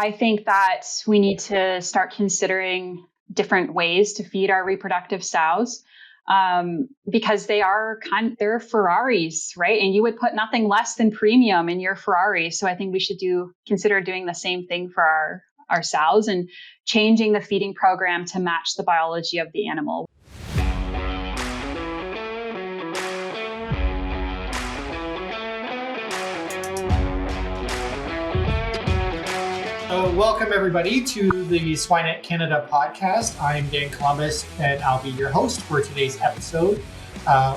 I think that we need to start considering different ways to feed our reproductive sows, because they're Ferraris, right? And you would put nothing less than premium in your Ferrari. So I think we should consider doing the same thing for our sows and changing the feeding program to match the biology of the animal. So welcome everybody to the Swine Canada podcast. I'm Dan Columbus and I'll be your host for today's episode.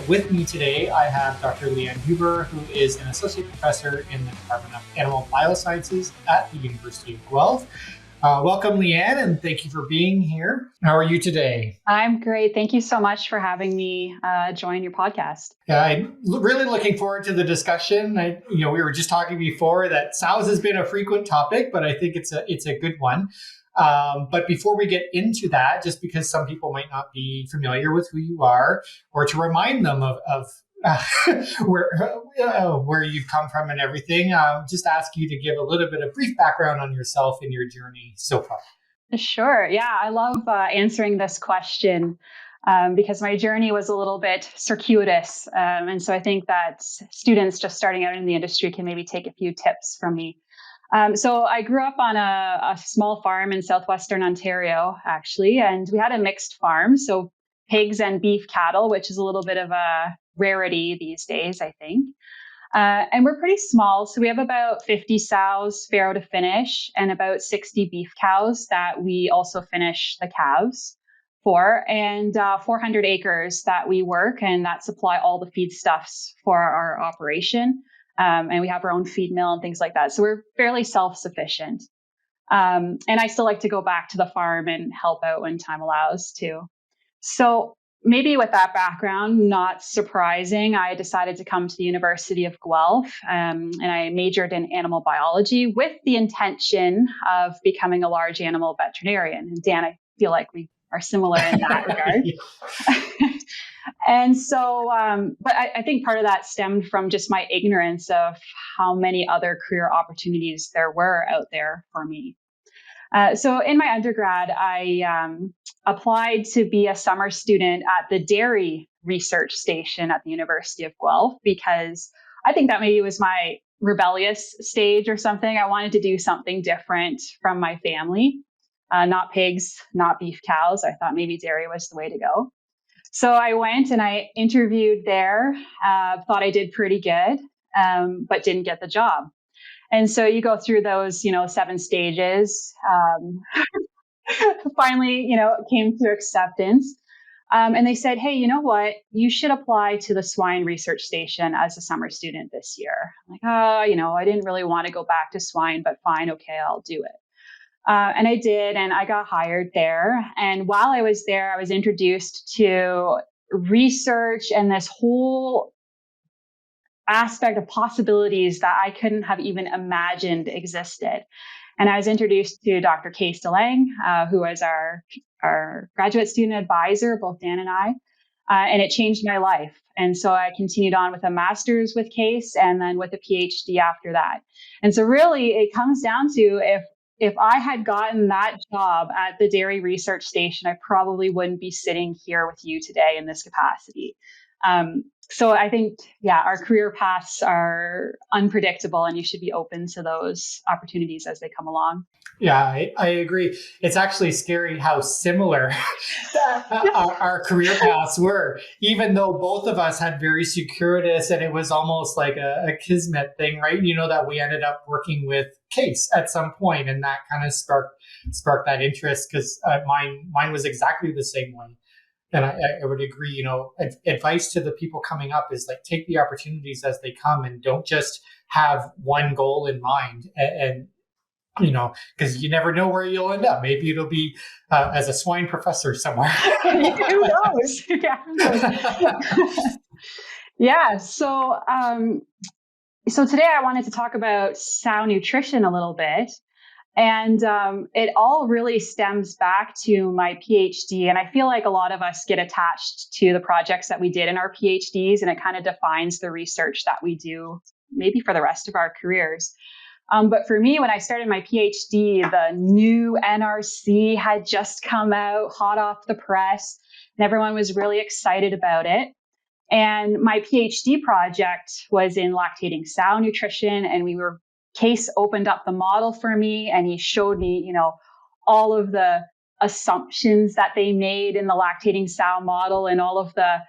With me today, I have Dr. Leanne Huber, who is an associate professor in the Department of Animal Biosciences at the University of Guelph. Welcome, Leanne, and thank you for being here. How are you today? I'm great. Thank you so much for having me join your podcast. Yeah, I'm really looking forward to the discussion. We were just talking before that sows has been a frequent topic, but I think it's a good one. But before we get into that, just because some people might not be familiar with who you are, or to remind them of where you've come from and everything, just ask you to give a little bit of brief background on yourself and your journey so far. Sure. Yeah, I love answering this question because my journey was a little bit circuitous. And so I think that students just starting out in the industry can maybe take a few tips from me. So I grew up on a small farm in southwestern Ontario, actually, and we had a mixed farm. So pigs and beef cattle, which is a little bit of a rarity these days, I think. And we're pretty small. So we have about 50 sows, farrow to finish, and about 60 beef cows that we also finish the calves for, and 400 acres that we work and that supply all the feedstuffs for our operation. And we have our own feed mill and things like that. So we're fairly self-sufficient. And I still like to go back to the farm and help out when time allows too. So maybe with that background, not surprising, I decided to come to the University of Guelph, and I majored in animal biology with the intention of becoming a large animal veterinarian. And Dan, I feel like we are similar in that regard. And so, but I think part of that stemmed from just my ignorance of how many other career opportunities there were out there for me. So in my undergrad, I applied to be a summer student at the dairy research station at the University of Guelph because I think that maybe was my rebellious stage or something. I wanted to do something different from my family, not pigs, not beef cows. I thought maybe dairy was the way to go. So I went and I interviewed there, thought I did pretty good, but didn't get the job. And so you go through those, 7 stages. Finally, came to acceptance. And they said, hey, you know what? You should apply to the Swine research station as a summer student this year. I'm like, I didn't really want to go back to Swine, but fine. Okay, I'll do it. And I did, and I got hired there. And while I was there, I was introduced to research and this whole aspect of possibilities that I couldn't have even imagined existed. And I was introduced to Dr. Case DeLang, who was our graduate student advisor, both Dan and I, and it changed my life. And so I continued on with a master's with Case and then with a PhD after that. And so really it comes down to if I had gotten that job at the dairy research station, I probably wouldn't be sitting here with you today in this capacity. So I think, our career paths are unpredictable and you should be open to those opportunities as they come along. Yeah, I agree. It's actually scary how similar our career paths were, even though both of us had very circuitous and it was almost like a kismet thing, right? That we ended up working with Case at some point, and that kind of sparked that interest because mine was exactly the same way. And I would agree, advice to the people coming up is like, take the opportunities as they come and don't just have one goal in mind. And because you never know where you'll end up. Maybe it'll be as a swine professor somewhere. Who knows? Yeah. So today I wanted to talk about sow nutrition a little bit. And it all really stems back to my PhD. And I feel like a lot of us get attached to the projects that we did in our PhDs, and it kind of defines the research that we do maybe for the rest of our careers. But for me, when I started my PhD, the new NRC had just come out hot off the press, and everyone was really excited about it. And my PhD project was in lactating sow nutrition, and Case opened up the model for me, and he showed me, all of the assumptions that they made in the lactating sow model and all of the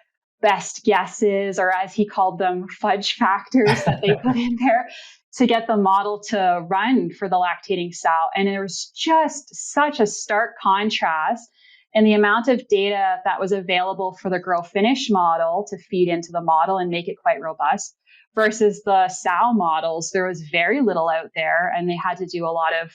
best guesses, or as he called them, fudge factors that they put in there to get the model to run for the lactating sow. And there was just such a stark contrast in the amount of data that was available for the grow finish model to feed into the model and make it quite robust versus the sow models. There was very little out there, and they had to do a lot of,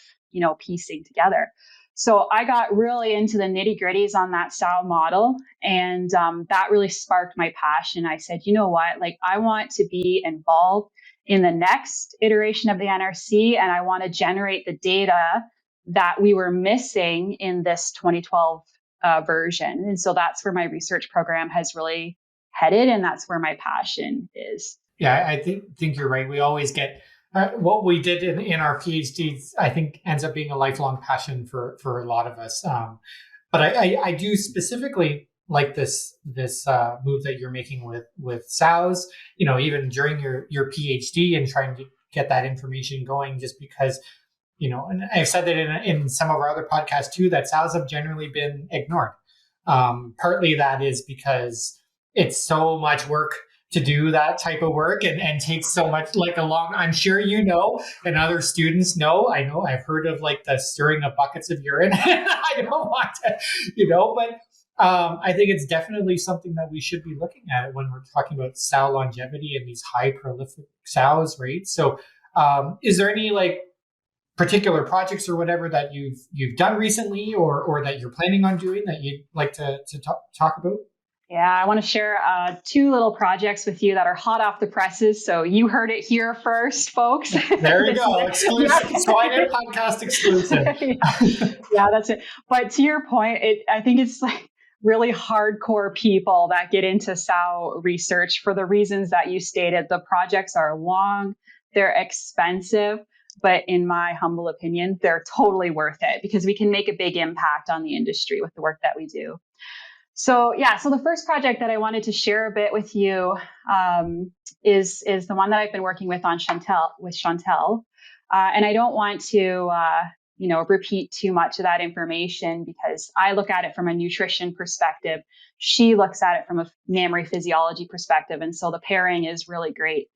piecing together. So I got really into the nitty gritties on that sow model, and that really sparked my passion. I said, you know what, I want to be involved in the next iteration of the NRC, and I want to generate the data that we were missing in this 2012 version. And so that's where my research program has really headed, and that's where my passion is. Yeah, I think you're right. We always get what we did in our PhDs, I think, ends up being a lifelong passion for a lot of us. But I do specifically like this move that you're making with sows. Even during your PhD and trying to get that information going, just because and I've said that in some of our other podcasts too, that sows have generally been ignored. Partly that is because it's so much work to do that type of work and takes so much I'm sure and other students know, I've heard of the stirring of buckets of urine. I don't want to, but I think it's definitely something that we should be looking at when we're talking about sow longevity and these high prolific sows, right? So is there any particular projects or whatever that you've done recently or that you're planning on doing that you'd like to talk about? Yeah, I want to share 2 little projects with you that are hot off the presses. So you heard it here first, folks. There you go. Exclusive. Swine podcast exclusive. Yeah, that's it. But to your point, I think it's really hardcore people that get into sow research for the reasons that you stated. The projects are long, they're expensive, but in my humble opinion, they're totally worth it because we can make a big impact on the industry with the work that we do. So the first project that I wanted to share a bit with you is the one that I've been working with Chantel. And I don't want to repeat too much of that information because I look at it from a nutrition perspective. She looks at it from a mammary physiology perspective. And so the pairing is really great.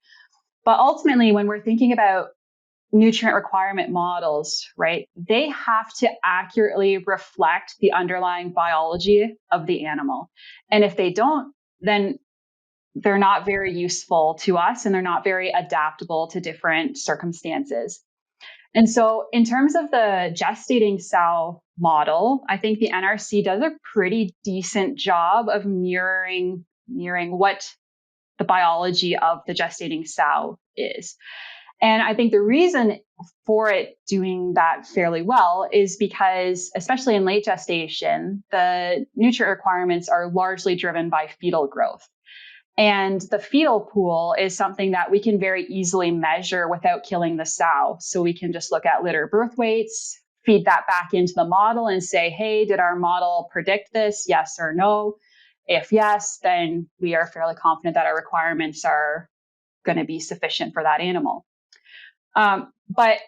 But ultimately, when we're thinking about nutrient requirement models, right, they have to accurately reflect the underlying biology of the animal. And if they don't, then they're not very useful to us and they're not very adaptable to different circumstances. And so in terms of the gestating sow model, I think the NRC does a pretty decent job of mirroring what the biology of the gestating sow is. And I think the reason for it doing that fairly well is because, especially in late gestation, the nutrient requirements are largely driven by fetal growth. And the fetal pool is something that we can very easily measure without killing the sow. So we can just look at litter birth weights, feed that back into the model and say, hey, did our model predict this? Yes or no? If yes, then we are fairly confident that our requirements are going to be sufficient for that animal. But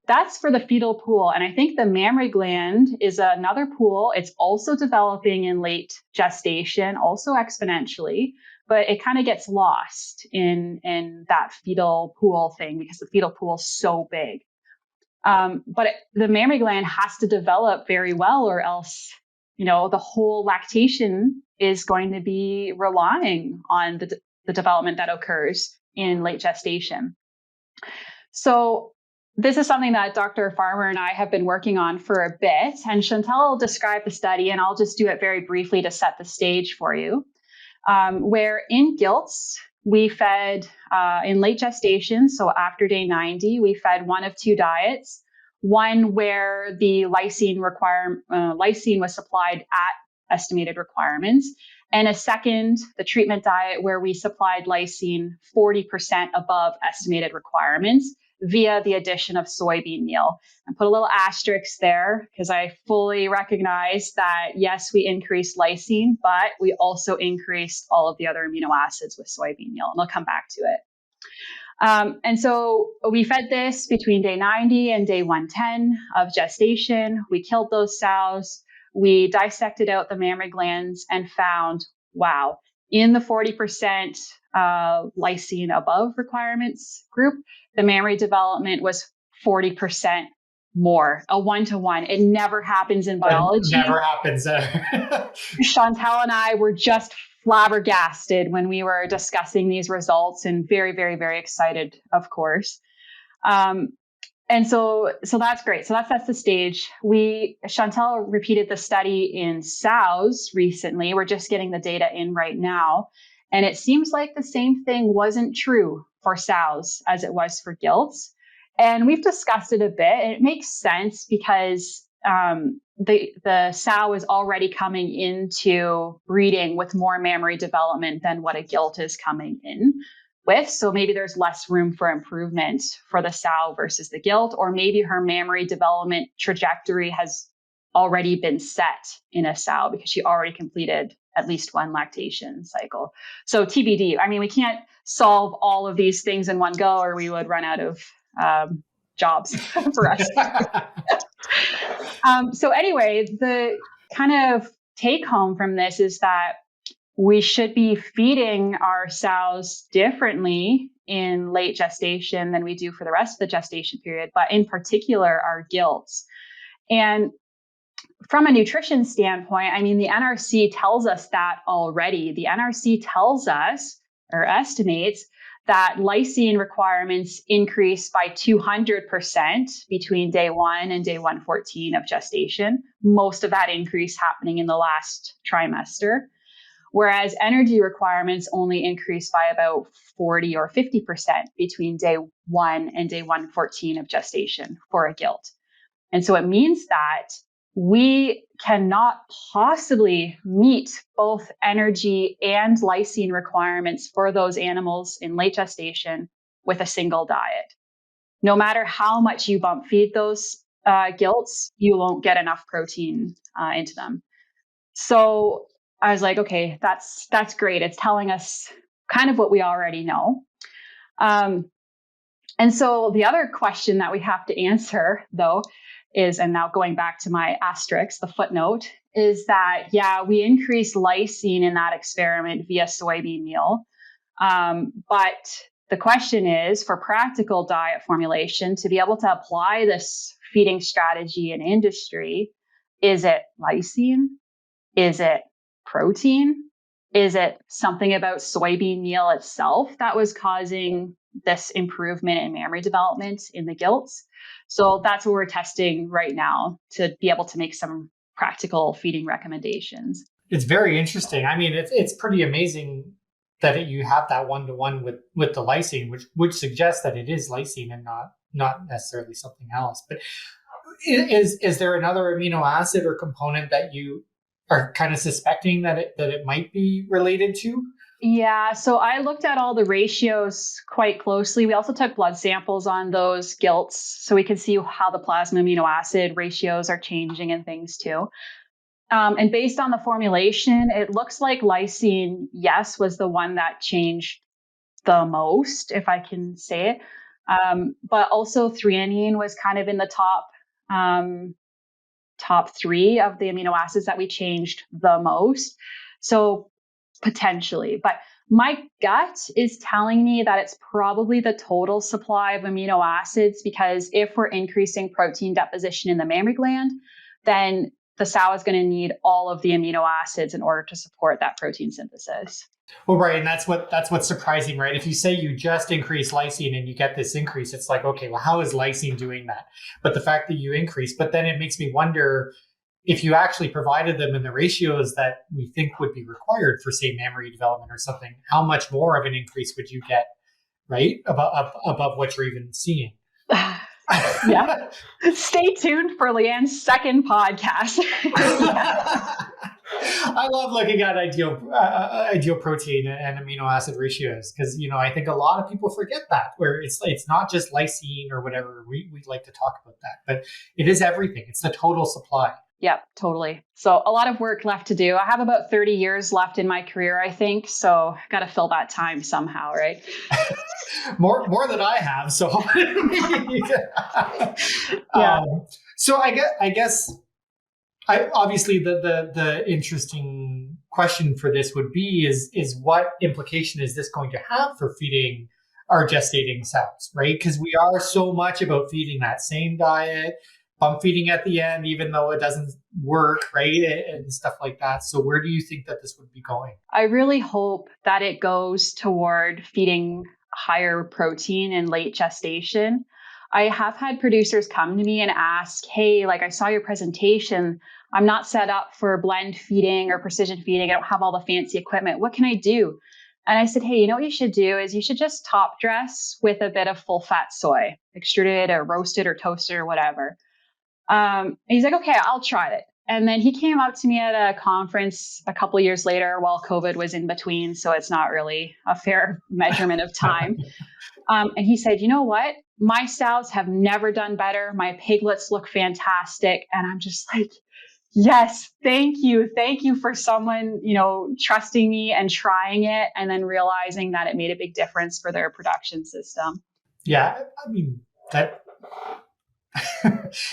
that's for the fetal pool. And I think the mammary gland is another pool. It's also developing in late gestation, also exponentially, but it kind of gets lost in that fetal pool thing because the fetal pool is so big. But the mammary gland has to develop very well, or else, the whole lactation is going to be relying on the development that occurs in late gestation. So this is something that Dr. Farmer and I have been working on for a bit, and Chantel will describe the study, and I'll just do it very briefly to set the stage for you. Where in gilts, we fed in late gestation, so after day 90, we fed one of 2 diets. One where the lysine was supplied at estimated requirements, and a second, the treatment diet, where we supplied lysine 40% above estimated requirements. via the addition of soybean meal. And put a little asterisk there because I fully recognize that, yes, we increased lysine, but we also increased all of the other amino acids with soybean meal. And I'll come back to it. And so we fed this between day 90 and day 110 of gestation. We killed those sows. We dissected out the mammary glands and found, wow, in the 40% lysine above requirements group, the mammary development was 40% more, a 1-to-1. It never happens in biology. It never happens. Chantal and I were just flabbergasted when we were discussing these results, and very, very, very excited, of course. And so that's great. So that sets the stage. Chantal repeated the study in sows recently. We're just getting the data in right now. And it seems like the same thing wasn't true for sows as it was for gilts. And we've discussed it a bit. And it makes sense because the sow is already coming into breeding with more mammary development than what a gilt is coming in with. So maybe there's less room for improvement for the sow versus the gilt, or maybe her mammary development trajectory has already been set in a sow because she already completed at least one lactation cycle. So TBD. I mean, we can't solve all of these things in one go, or we would run out of jobs for us. So anyway, the kind of take home from this is that we should be feeding our sows differently in late gestation than we do for the rest of the gestation period, but in particular our gilts. And from a nutrition standpoint, I mean, the NRC tells us that already. The NRC tells us or estimates that lysine requirements increase by 200% between day 1 and day 114 of gestation. Most of that increase happening in the last trimester. Whereas energy requirements only increase by about 40 or 50% between day 1 and day 114 of gestation for a gilt. And so it means that we cannot possibly meet both energy and lysine requirements for those animals in late gestation with a single diet. No matter how much you bump feed those gilts, you won't get enough protein into them. So I was like, okay, that's great. It's telling us kind of what we already know. And so the other question that we have to answer, though, is, and now going back to my asterisk, the footnote, is that, yeah, we increased lysine in that experiment via soybean meal. But the question is, for practical diet formulation, to be able to apply this feeding strategy in industry, is it lysine? Is it protein? Is it something about soybean meal itself that was causing this improvement in mammary development in the gilts? So that's what we're testing right now to be able to make some practical feeding recommendations. It's very interesting. I mean, it's pretty amazing that you have that 1-to-1 with the lysine, which suggests that it is lysine and not necessarily something else. But is there another amino acid or component that you are kind of suspecting that it might be related to? Yeah, so I looked at all the ratios quite closely. We also took blood samples on those gilts so we could see how the plasma amino acid ratios are changing and things too. And based on the formulation, it looks like lysine, yes, was the one that changed the most, if I can say it. But also threonine was kind of in the top 3 of the amino acids that we changed the most. So potentially, but my gut is telling me that it's probably the total supply of amino acids, because if we're increasing protein deposition in the mammary gland, then the sow is going to need all of the amino acids in order to support that protein synthesis. Well, right. And that's what's surprising, right? If you say you just increase lysine and you get this increase, it's like, okay, well, how is lysine doing that? But the fact that you increase, but then it makes me wonder if you actually provided them in the ratios that we think would be required for, say, mammary development or something, how much more of an increase would you get, right? Above what you're even seeing. Yeah. Stay tuned for Leanne's second podcast. I love looking at ideal protein and amino acid ratios because I think a lot of people forget that where it's not just lysine or whatever we like to talk about that, but it is everything. It's the total supply. Yep, totally. So a lot of work left to do. I have about 30 years left in my career, I think. So got to fill that time somehow, right? more than I have. So, Yeah. So I guess obviously the interesting question for this would be is what implication is this going to have for feeding our gestating sows, right? Because we are so much about feeding that same diet, pump feeding at the end, even though it doesn't work, right? And stuff like that. So where do you think that this would be going? I really hope that it goes toward feeding higher protein in late gestation. I have had producers come to me and ask, hey, like I saw your presentation. I'm not set up for blend feeding or precision feeding. I don't have all the fancy equipment. What can I do? And I said, hey, you know what you should do is you should just top dress with a bit of full fat soy, extruded or roasted or toasted or whatever. And he's like, okay, I'll try it. And then he came up to me at a conference a couple of years later while COVID was in between. So it's not really a fair measurement of time. And he said, you know what? My sows have never done better. My piglets look fantastic. And I'm just like, yes, thank you. Thank you for someone, trusting me and trying it and then realizing that it made a big difference for their production system. Yeah. I mean, that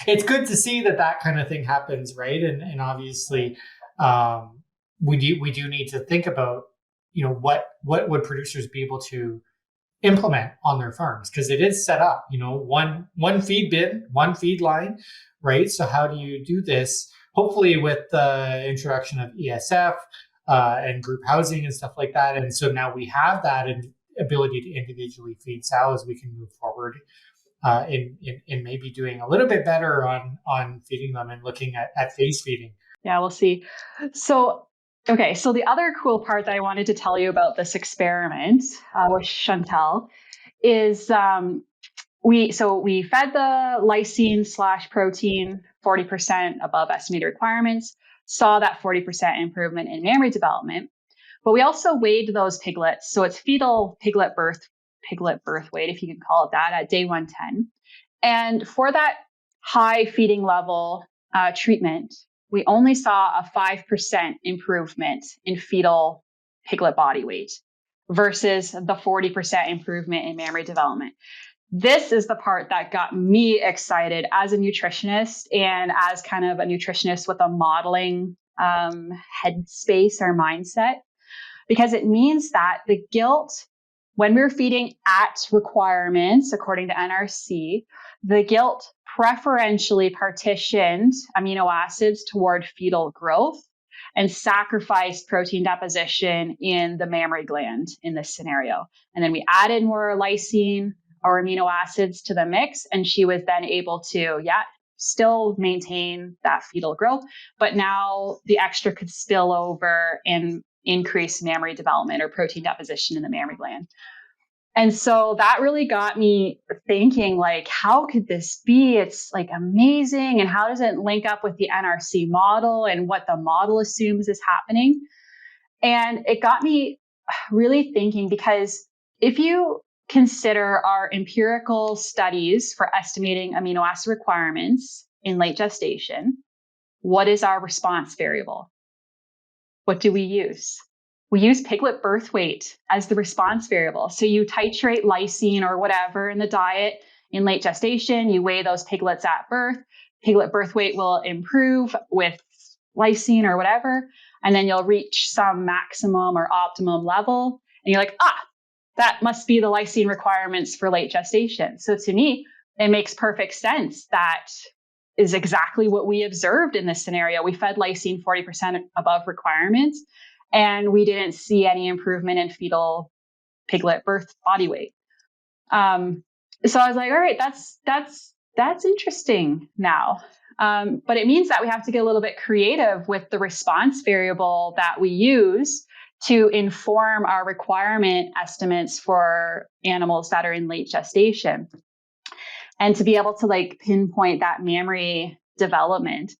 it's good to see that kind of thing happens, right? And obviously, we do need to think about, what would producers be able to implement on their farms, because it is set up, one feed bin, one feed line, right? So how do you do this? Hopefully with the introduction of ESF and group housing and stuff like that, and so now we have that ability to individually feed sows, we can move forward in maybe doing a little bit better on feeding them and looking at phase feeding. Yeah, we'll see. So, okay. So the other cool part that I wanted to tell you about this experiment with Chantal is we fed the lysine / protein 40% above estimated requirements, saw that 40% improvement in mammary development, but we also weighed those piglets. So it's fetal piglet birth weight, if you can call it that, at day 110. And for that high feeding level treatment, we only saw a 5% improvement in fetal piglet body weight versus the 40% improvement in mammary development. This is the part that got me excited as a nutritionist and as kind of a nutritionist with a modeling headspace or mindset, because it means that the gilt, when we're feeding at requirements, according to NRC, the gilt preferentially partitioned amino acids toward fetal growth and sacrificed protein deposition in the mammary gland in this scenario. And then we added more lysine or amino acids to the mix, and she was then able to, still maintain that fetal growth, but now the extra could spill over and increase mammary development or protein deposition in the mammary gland. And so that really got me thinking, like, how could this be? It's like amazing. And how does it link up with the NRC model and what the model assumes is happening? And it got me really thinking, because if you consider our empirical studies for estimating amino acid requirements in late gestation, what is our response variable? What do we use? We use piglet birth weight as the response variable. So you titrate lysine or whatever in the diet in late gestation, you weigh those piglets at birth, piglet birth weight will improve with lysine or whatever, and then you'll reach some maximum or optimum level, and you're like, that must be the lysine requirements for late gestation. So to me, it makes perfect sense. That is exactly what we observed in this scenario. We fed lysine 40% above requirements, and we didn't see any improvement in fetal piglet birth body weight. So I was like, all right, that's interesting now. But it means that we have to get a little bit creative with the response variable that we use to inform our requirement estimates for animals that are in late gestation, and to be able to pinpoint that mammary development.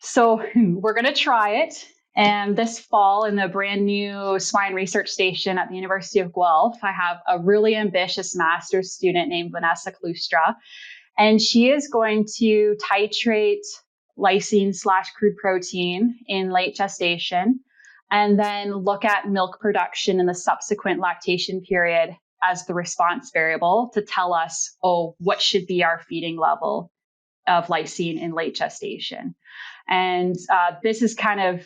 So we're going to try it. And this fall in the brand new Swine research station at the University of Guelph, I have a really ambitious master's student named Vanessa Klustra. And she is going to titrate lysine/crude protein in late gestation and then look at milk production in the subsequent lactation period as the response variable to tell us, what should be our feeding level of lysine in late gestation. And this is kind of,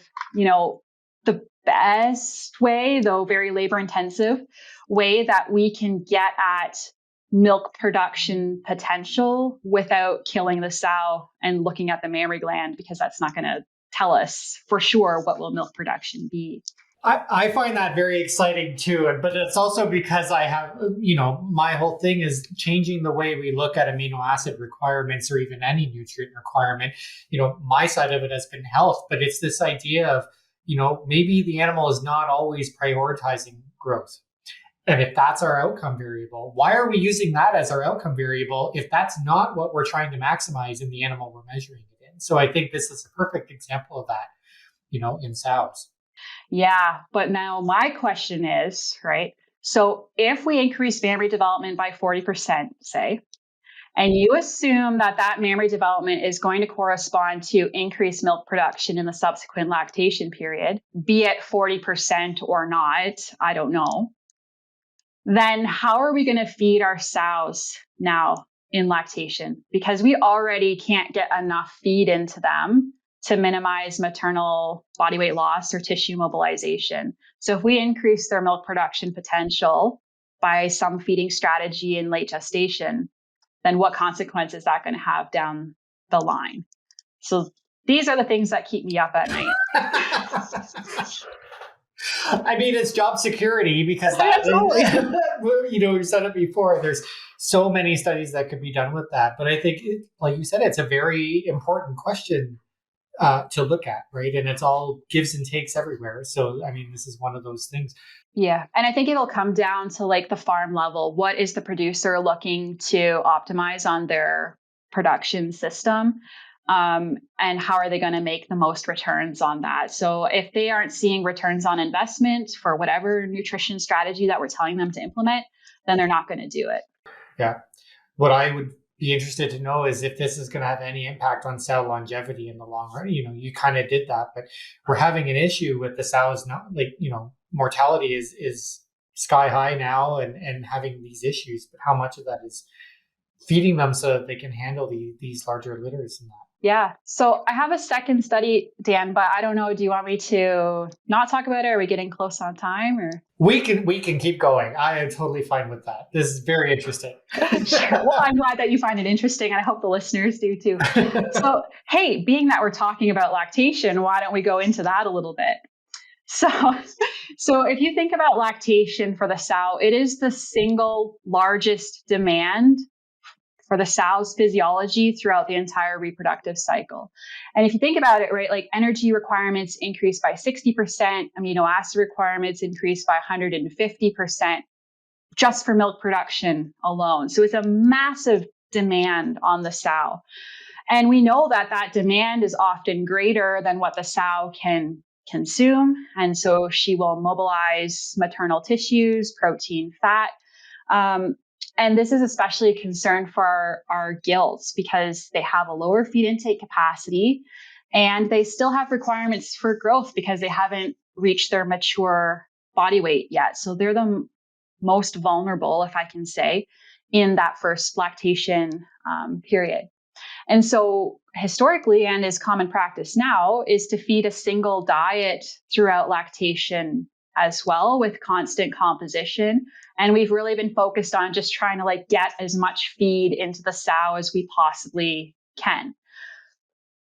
the best way, though very labor intensive, way that we can get at milk production potential without killing the sow and looking at the mammary gland, because that's not going to tell us for sure what will milk production be. I find that very exciting too. But it's also because I have, my whole thing is changing the way we look at amino acid requirements or even any nutrient requirement. My side of it has been health, but it's this idea of, maybe the animal is not always prioritizing growth. And if that's our outcome variable, why are we using that as our outcome variable if that's not what we're trying to maximize in the animal we're measuring it in? So I think this is a perfect example of that, in sows. Yeah, but now my question is, right? So if we increase mammary development by 40%, say, and you assume that that mammary development is going to correspond to increased milk production in the subsequent lactation period, be it 40% or not, I don't know, then how are we going to feed our sows now in lactation? Because we already can't get enough feed into them to minimize maternal body weight loss or tissue mobilization. So if we increase their milk production potential by some feeding strategy in late gestation, then what consequence is that going to have down the line? So these are the things that keep me up at night. I mean, it's job security because we've said it before. There's so many studies that could be done with that. But I think, like you said, it's a very important question to look at, right? And it's all gives and takes everywhere. So, I mean, this is one of those things. Yeah. And I think it'll come down to like the farm level. What is the producer looking to optimize on their production system? And how are they going to make the most returns on that? So if they aren't seeing returns on investment for whatever nutrition strategy that we're telling them to implement, then they're not going to do it. Yeah. What I would be interested to know is if this is going to have any impact on sow longevity in the long run. You kind of did that, but we're having an issue with the sows. Not like, mortality is sky high now and having these issues, but how much of that is feeding them so that they can handle these larger litters and that? Yeah. So I have a second study, Dan, but I don't know. Do you want me to not talk about it? Are we getting close on time or? We can keep going. I am totally fine with that. This is very interesting. Sure. Well, I'm glad that you find it interesting, and I hope the listeners do too. So, hey, being that we're talking about lactation, why don't we go into that a little bit? So if you think about lactation for the sow, it is the single largest demand for the sow's physiology throughout the entire reproductive cycle. And if you think about it, right, like energy requirements increase by 60%, amino acid requirements increase by 150% just for milk production alone. So it's a massive demand on the sow. And we know that that demand is often greater than what the sow can consume. And so she will mobilize maternal tissues, protein, fat. And this is especially a concern for our gills because they have a lower feed intake capacity and they still have requirements for growth because they haven't reached their mature body weight yet. So they're the most vulnerable, if I can say, in that first lactation period. And so historically, and is common practice now, is to feed a single diet throughout lactation as well with constant composition. And we've really been focused on just trying to get as much feed into the sow as we possibly can.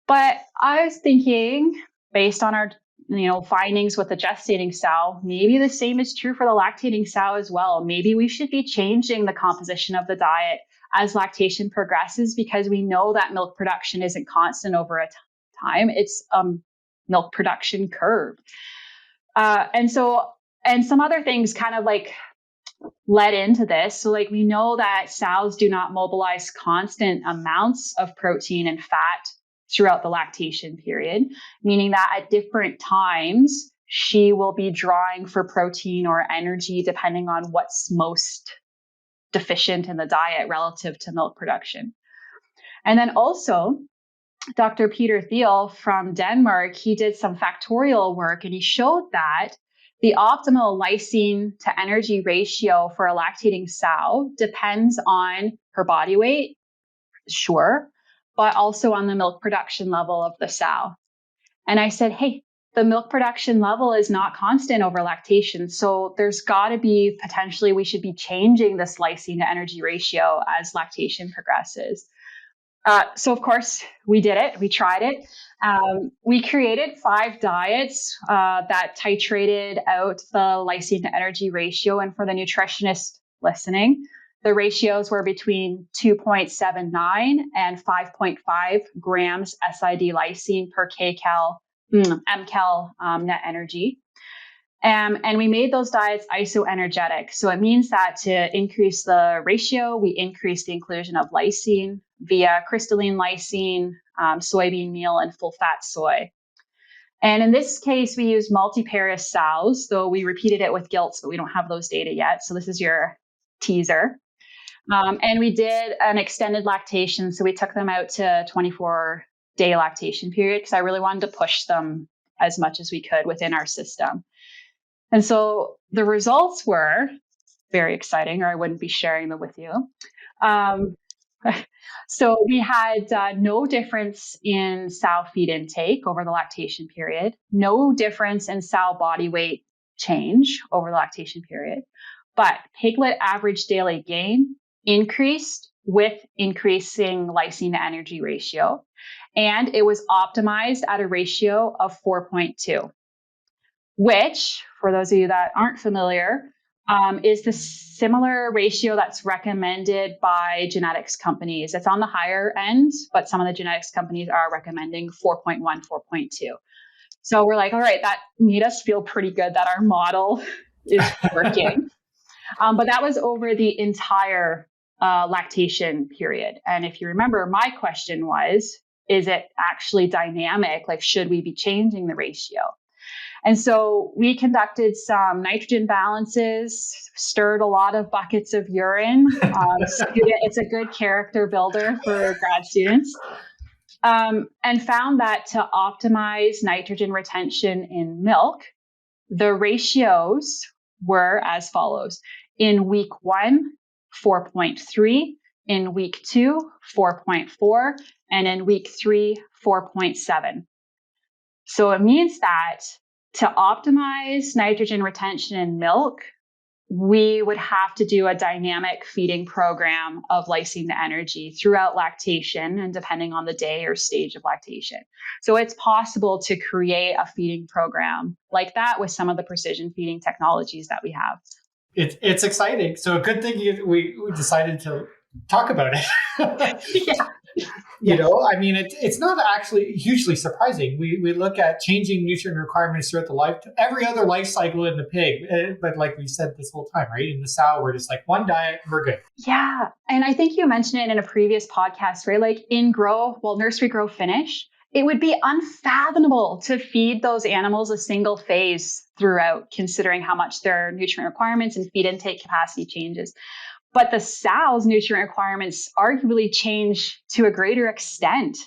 But I was thinking, based on our findings with the gestating sow, maybe the same is true for the lactating sow as well. Maybe we should be changing the composition of the diet as lactation progresses because we know that milk production isn't constant over a time. It's a milk production curve. And some other things kind of led into this. So we know that sows do not mobilize constant amounts of protein and fat throughout the lactation period, meaning that at different times, she will be drawing for protein or energy depending on what's most deficient in the diet relative to milk production. And then also, Dr. Peter Thiel from Denmark, he did some factorial work and he showed that the optimal lysine to energy ratio for a lactating sow depends on her body weight, sure, but also on the milk production level of the sow. And I said, hey, the milk production level is not constant over lactation. So there's got to be potentially we should be changing this lysine to energy ratio as lactation progresses. So of course we did it. We tried it. We created 5 diets that titrated out the lysine to energy ratio. And for the nutritionist listening, the ratios were between 2.79 and 5.5 grams SID lysine per mcal net energy. And we made those diets isoenergetic. So it means that to increase the ratio, we increase the inclusion of lysine via crystalline lysine, soybean meal, and full fat soy. And in this case, we used multiparous sows, though we repeated it with gilts, but we don't have those data yet. So this is your teaser. And we did an extended lactation. So we took them out to 24-day lactation period because I really wanted to push them as much as we could within our system. And so the results were very exciting, or I wouldn't be sharing them with you. So we had no difference in sow feed intake over the lactation period, no difference in sow body weight change over the lactation period, but piglet average daily gain increased with increasing lysine to energy ratio, and it was optimized at a ratio of 4.2. which, for those of you that aren't familiar, is the similar ratio that's recommended by genetics companies. It's on the higher end, but some of the genetics companies are recommending 4.1, 4.2. So we're like, all right, that made us feel pretty good that our model is working. But that was over the entire lactation period. And if you remember, my question was, is it actually dynamic? Like, should we be changing the ratio? And so we conducted some nitrogen balances, stirred a lot of buckets of urine. It's a good character builder for grad students. And found that to optimize nitrogen retention in milk, the ratios were as follows. In week 1, 4.3, in week 2, 4.4, and in week 3, 4.7. So it means that to optimize nitrogen retention in milk, we would have to do a dynamic feeding program of lysine to energy throughout lactation and depending on the day or stage of lactation. So it's possible to create a feeding program like that with some of the precision feeding technologies that we have. It's exciting. So a good thing we decided to talk about it. Yeah. You know, I mean, it's not actually hugely surprising. We look at changing nutrient requirements throughout every other life cycle in the pig. But like we said this whole time, right? In the sow, we're just like one diet, we're good. Yeah. And I think you mentioned it in a previous podcast, right? Like in nursery grow finish, it would be unfathomable to feed those animals a single phase throughout, considering how much their nutrient requirements and feed intake capacity changes. But the sow's nutrient requirements arguably change to a greater extent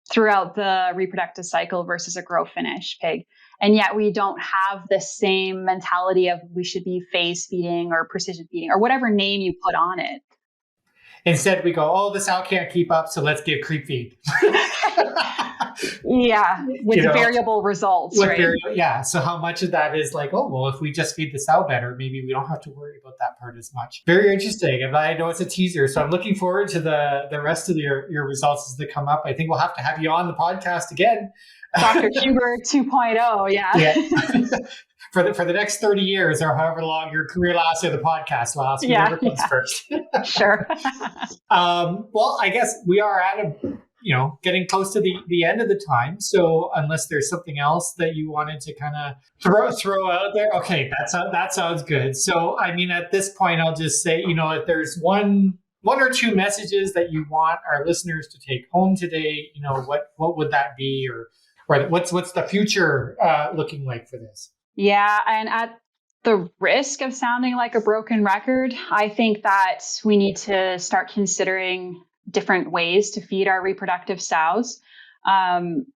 throughout the reproductive cycle versus a grow finish pig. And yet we don't have the same mentality of we should be phase feeding or precision feeding or whatever name you put on it. Instead, we go, the sow can't keep up, so let's give creep feed. Yeah, with variable results, right? Yeah, so how much of that is like, if we just feed the sow better, maybe we don't have to worry about that part as much. Very interesting. And I know it's a teaser, so I'm looking forward to the rest of your results as they come up. I think we'll have to have you on the podcast again. Dr. Huber 2.0, yeah. For the next 30 years or however long your career lasts or the podcast lasts, whoever comes first. Sure. Well, I guess we are at getting close to the end of the time. So unless there's something else that you wanted to kind of throw out there, okay, that sounds good. So, I mean, at this point, I'll just say, if there's one one or two messages that you want our listeners to take home today, what would that be, or what's the future looking like for this? Yeah, and at the risk of sounding like a broken record, I think that we need to start considering different ways to feed our reproductive sows,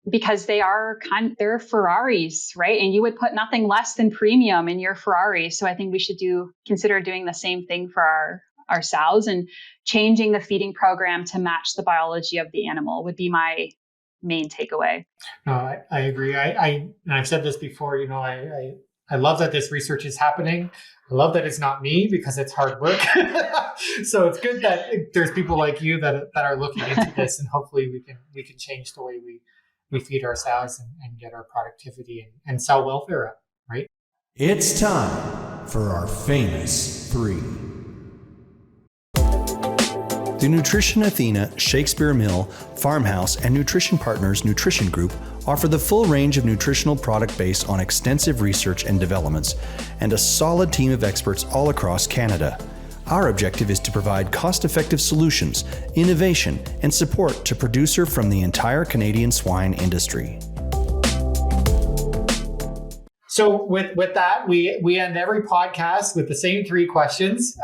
because they're Ferraris, right? And you would put nothing less than premium in your Ferrari. So I think we should consider doing the same thing for our sows, and changing the feeding program to match the biology of the animal would be my main takeaway. I agree. And I've said this before, I love that this research is happening. I love that it's not me, because it's hard work. So it's good that there's people like you that are looking into this, and hopefully we can change the way we feed our sows and get our productivity and cell welfare up, right? It's time for our famous three. The Nutrition Athena, Shakespeare Mill, Farmhouse, and Nutrition Partners Nutrition Group offer the full range of nutritional product based on extensive research and developments, and a solid team of experts all across Canada. Our objective is to provide cost-effective solutions, innovation, and support to producer from the entire Canadian swine industry. So with that, we end every podcast with the same three questions.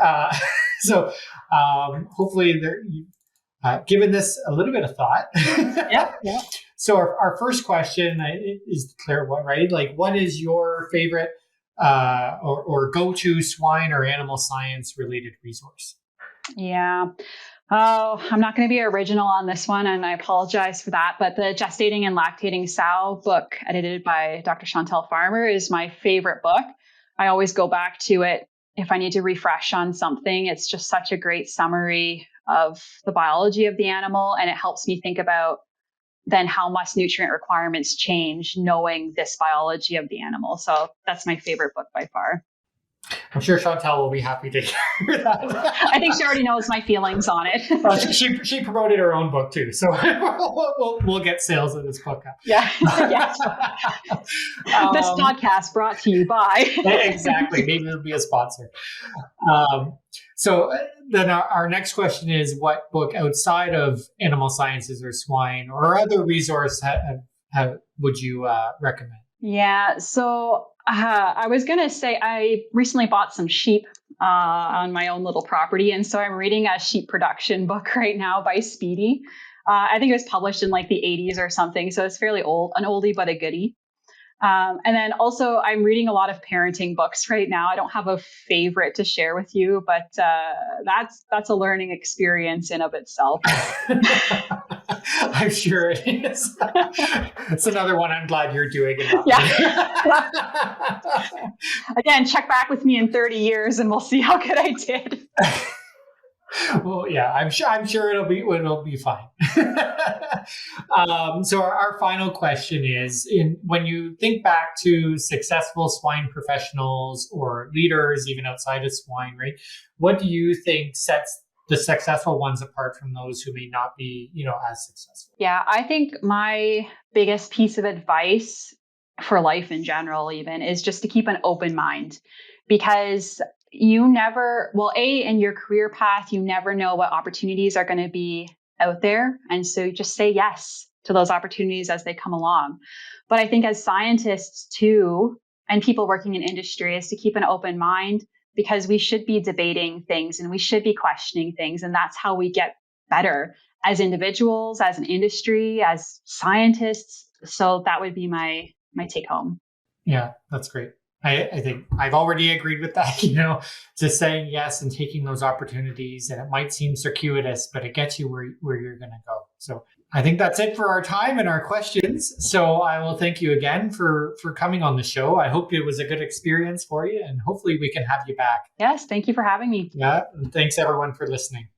So hopefully you've given this a little bit of thought. Yeah. So our first question is the clear one, right? Like, what is your favorite or go-to swine or animal science related resource? Yeah. Oh, I'm not going to be original on this one, and I apologize for that. But the Gestating and Lactating Sow book, edited by Dr. Chantel Farmer, is my favorite book. I always go back to it if I need to refresh on something. It's just such a great summary of the biology of the animal, and it helps me think about then how must nutrient requirements change knowing this biology of the animal. So that's my favorite book by far. I'm sure Chantel will be happy to hear that. I think she already knows my feelings on it. She promoted her own book too, so we'll get sales of this book. Yeah. Yes. This podcast brought to you by. Exactly. Maybe it'll be a sponsor. So then our next question is, what book outside of animal sciences or swine or other resource would you recommend? Yeah. So I was going to say, I recently bought some sheep on my own little property. And so I'm reading a sheep production book right now by Speedy. I think it was published in like the 80s or something. So it's fairly old, an oldie, but a goodie. And then also I'm reading a lot of parenting books right now. I don't have a favorite to share with you, but that's a learning experience in of itself. I'm sure it is. It's another one I'm glad you're doing. Yeah. Again, check back with me in 30 years and we'll see how good I did. Well, yeah, I'm sure it'll be fine. So our final question is, when you think back to successful swine professionals or leaders, even outside of swine, right? What do you think sets the successful ones apart from those who may not be, as successful? Yeah, I think my biggest piece of advice for life in general even is just to keep an open mind, because you never, in your career path, you never know what opportunities are going to be out there. And so just say yes to those opportunities as they come along. But I think as scientists too, and people working in industry, is to keep an open mind, because we should be debating things and we should be questioning things. And that's how we get better as individuals, as an industry, as scientists. So that would be my take home. Yeah, that's great. I think I've already agreed with that, just saying yes and taking those opportunities. And it might seem circuitous, but it gets you where you're going to go. So I think that's it for our time and our questions. So I will thank you again for coming on the show. I hope it was a good experience for you, and hopefully we can have you back. Yes, thank you for having me. Yeah, and thanks everyone for listening.